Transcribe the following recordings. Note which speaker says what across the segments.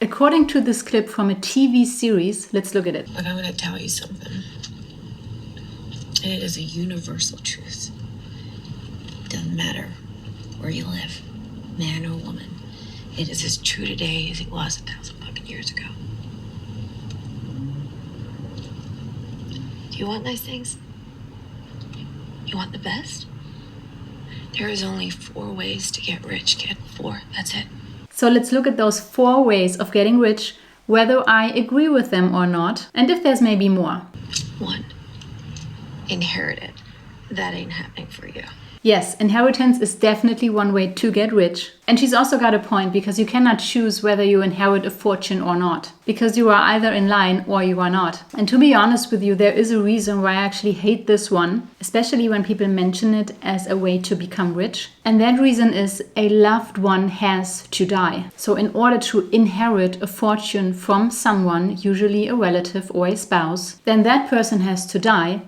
Speaker 1: According to this clip from a TV series, let's look at it.
Speaker 2: But I'm going to tell you something. And it is a universal truth. Doesn't matter where you live, man or woman. It is as true today as it was 1,000 fucking years ago. Do you want nice things? You want the best? There is only 4 ways to get rich, kid. 4. That's it.
Speaker 1: So let's look at those 4 ways of getting rich, whether I agree with them or not, and if there's maybe more.
Speaker 2: 1. Inherit it. That ain't happening for you.
Speaker 1: Yes, inheritance is definitely one way to get rich. And she's also got a point, because you cannot choose whether you inherit a fortune or not, because you are either in line or you are not. And to be honest with you, there is a reason why I actually hate this one, especially when people mention it as a way to become rich. And that reason is a loved one has to die. So in order to inherit a fortune from someone, usually a relative or a spouse, then that person has to die,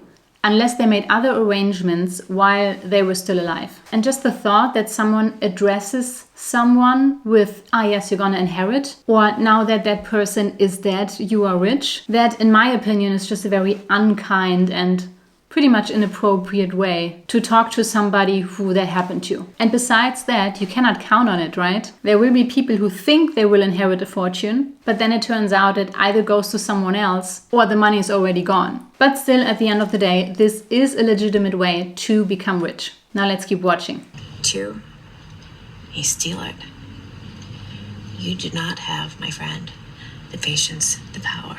Speaker 1: unless they made other arrangements while they were still alive. And just the thought that someone addresses someone with, yes, you're gonna inherit, or now that that person is dead, you are rich, that in my opinion is just a very unkind and pretty much inappropriate way to talk to somebody who that happened to. And besides that, you cannot count on it, right? There will be people who think they will inherit a fortune, but then it turns out it either goes to someone else or the money is already gone. But still, at the end of the day, this is a legitimate way to become rich. Now let's keep watching.
Speaker 2: 2. You steal it. You do not have, my friend, the patience, the power,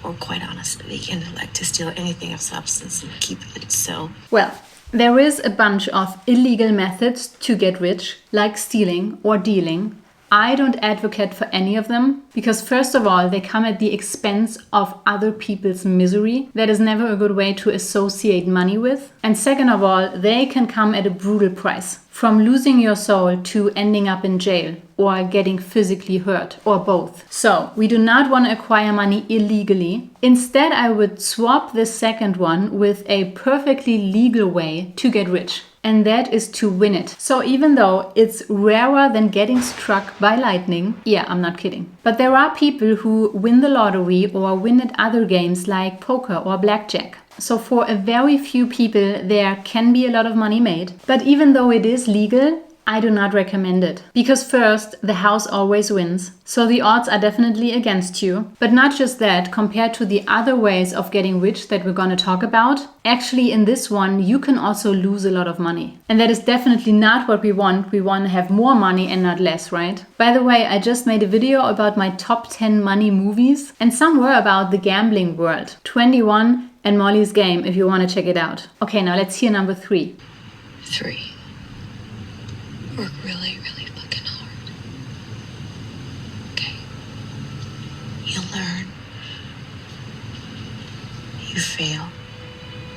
Speaker 2: or quite honestly, the intellect to steal anything of substance and keep it so.
Speaker 1: Well, there is a bunch of illegal methods to get rich, like stealing or dealing. I don't advocate for any of them, because first of all, they come at the expense of other people's misery. That is never a good way to associate money with. And second of all, they can come at a brutal price. From losing your soul to ending up in jail or getting physically hurt, or both. So we do not want to acquire money illegally. Instead, I would swap the second one with a perfectly legal way to get rich. And that is to win it. So even though it's rarer than getting struck by lightning, yeah, I'm not kidding. But there are people who win the lottery or win at other games like poker or blackjack. So for a very few people, there can be a lot of money made. But even though it is legal, I do not recommend it. Because first, the house always wins. So the odds are definitely against you. But not just that, compared to the other ways of getting rich that we're going to talk about, actually in this one, you can also lose a lot of money. And that is definitely not what we want. We want to have more money and not less, right? By the way, I just made a video about my top 10 money movies, and some were about the gambling world. 21 and Molly's Game, if you want to check it out. Okay, now let's hear number 3.
Speaker 2: 3. Work really, really fucking hard. Okay. You learn. You fail.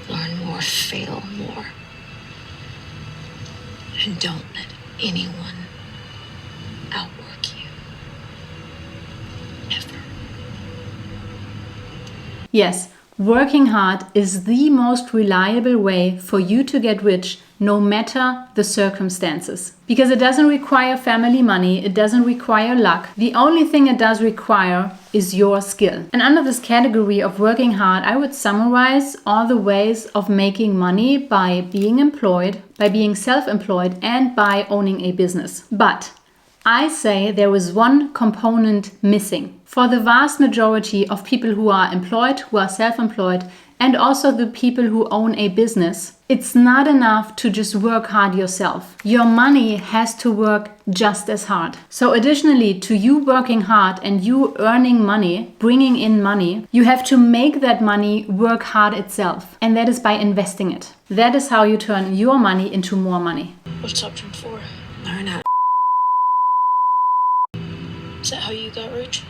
Speaker 2: Learn more, fail more. And don't let anyone outwork you. Ever.
Speaker 1: Yes, working hard is the most reliable way for you to get rich, no matter the circumstances. Because it doesn't require family money, it doesn't require luck. The only thing it does require is your skill. And under this category of working hard, I would summarize all the ways of making money by being employed, by being self-employed, and by owning a business. But I say there is one component missing. For the vast majority of people who are employed, who are self-employed, and also the people who own a business, it's not enough to just work hard yourself. Your money has to work just as hard. So additionally to you working hard and you earning money, bringing in money, you have to make that money work hard itself. And that is by investing it. That is how you turn your money into more money.
Speaker 2: What's option 4? Learn how. Is that how you got rich?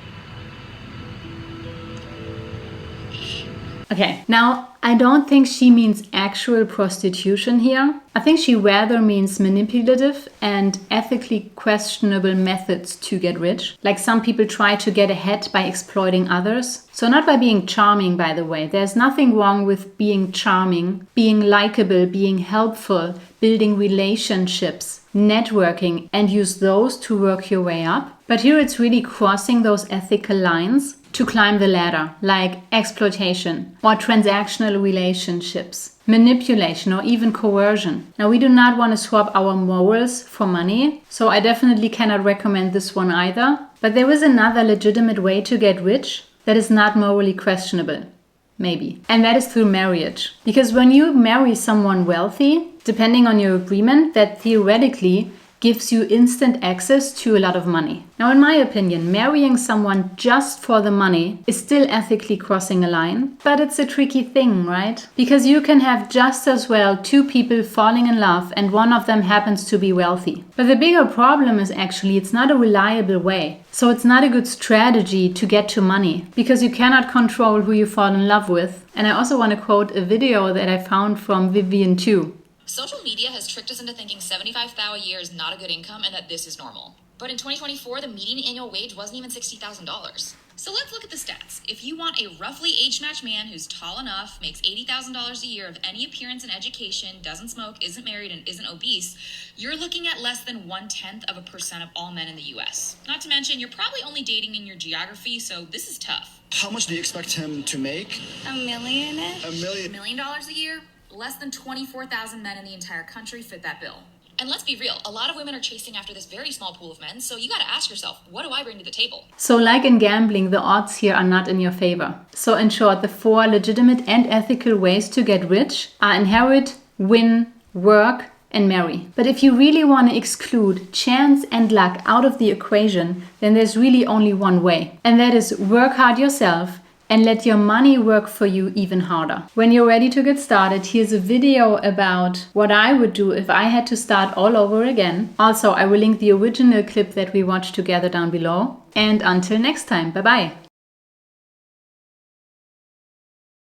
Speaker 1: Okay, now I don't think she means actual prostitution here. I think she rather means manipulative and ethically questionable methods to get rich. Like some people try to get ahead by exploiting others. So not by being charming, by the way. There's nothing wrong with being charming, being likable, being helpful, building relationships, networking, and use those to work your way up. But here it's really crossing those ethical lines to climb the ladder, like exploitation or transactional relationships, manipulation, or even coercion. Now, we do not want to swap our morals for money, so I definitely cannot recommend this one either. But there is another legitimate way to get rich that is not morally questionable. Maybe. And that is through marriage. Because when you marry someone wealthy, depending on your agreement, that theoretically gives you instant access to a lot of money. Now, in my opinion, marrying someone just for the money is still ethically crossing a line, but it's a tricky thing, right? Because you can have just as well two people falling in love and one of them happens to be wealthy. But the bigger problem is actually it's not a reliable way. So it's not a good strategy to get to money because you cannot control who you fall in love with. And I also want to quote a video that I found from Vivian too.
Speaker 3: Social media has tricked us into thinking $75,000 a year is not a good income and that this is normal. But in 2024, the median annual wage wasn't even $60,000. So let's look at the stats. If you want a roughly age-matched man who's tall enough, makes $80,000 a year of any appearance and education, doesn't smoke, isn't married, and isn't obese, you're looking at less than 0.1% of all men in the US. Not to mention, you're probably only dating in your geography, so this is tough.
Speaker 4: How much do you expect him to make?
Speaker 3: $1 million?
Speaker 4: $1 million
Speaker 3: a year? Less than 24,000 men in the entire country fit that bill. And let's be real, a lot of women are chasing after this very small pool of men, so you gotta ask yourself, what do I bring to the table?
Speaker 1: So like in gambling, the odds here are not in your favor. So in short, the 4 legitimate and ethical ways to get rich are inherit, win, work, and marry. But if you really want to exclude chance and luck out of the equation, then there's really only one way. And that is work hard yourself and let your money work for you even harder. When you're ready to get started, here's a video about what I would do if I had to start all over again. Also, I will link the original clip that we watched together down below. And until next time, bye-bye.